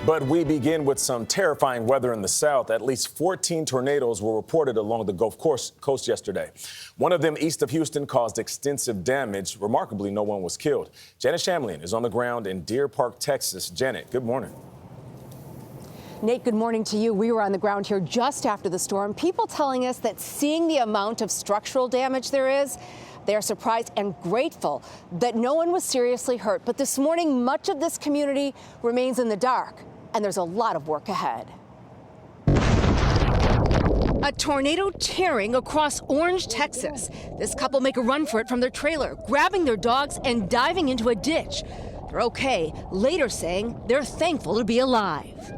But we begin with some terrifying weather in the south. At least 14 tornadoes were reported along the Gulf Coast yesterday. One of them east of Houston caused extensive damage. Remarkably, no one was killed. Janet Shamlian is on the ground in Deer Park, Texas. Janet, good morning. Nate, good morning to you. We were on the ground here just after the storm. People telling us that seeing the amount of structural damage there is, they are surprised and grateful that no one was seriously hurt. But this morning, much of this community remains in the dark, and there's a lot of work ahead. A tornado tearing across Orange, Texas. This couple make a run for it from their trailer, grabbing their dogs and diving into a ditch. They're okay, later saying they're thankful to be alive.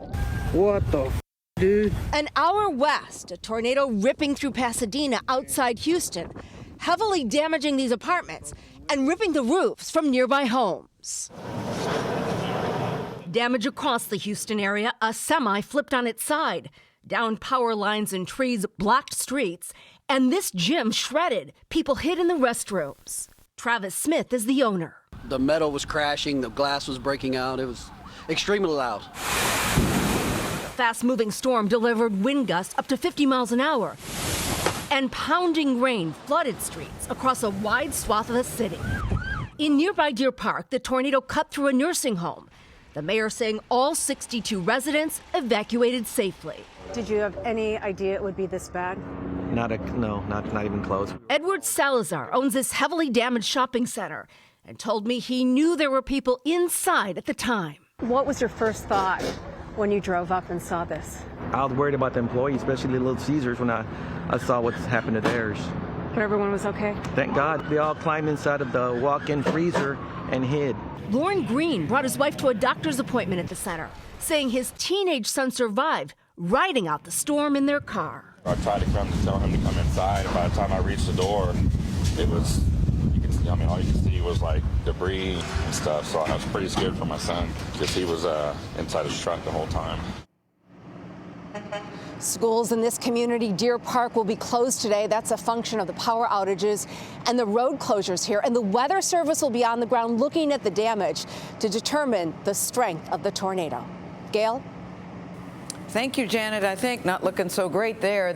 What the dude? An hour west, a tornado ripping through Pasadena outside Houston, heavily damaging these apartments and ripping the roofs from nearby homes. Damage across the Houston area, a semi flipped on its side. Downed power lines and trees blocked streets, and this gym shredded. People hid in the restrooms. Travis Smith is the owner. The metal was crashing, the glass was breaking out. It was extremely loud. The fast-moving storm delivered wind gusts up to 50 miles an hour, and pounding rain flooded streets across a wide swath of the city. In nearby Deer Park, the tornado cut through a nursing home. The mayor saying all 62 residents evacuated safely. Did you have any idea it would be this bad? Not even close. Edward Salazar owns this heavily damaged shopping center and told me he knew there were people inside at the time. What was your first thought when you drove up and saw this? I was worried about the employees, especially Little Caesars, when I saw what's happened to theirs. But everyone was okay? Thank God they all climbed inside of the walk-in freezer and hid. Lauren Green brought his wife to a doctor's appointment at the center, saying his teenage son survived riding out the storm in their car. I tried to come to tell him to come inside, and by the time I reached the door, it was, all you could see was like debris and stuff, so I was pretty scared for my son because he was inside his truck the whole time. Schools in this community, Deer Park, will be closed today. That's a function of the power outages and the road closures here. And the Weather Service will be on the ground looking at the damage to determine the strength of the tornado. Gayle? Thank you, Janet. I think not looking so great there.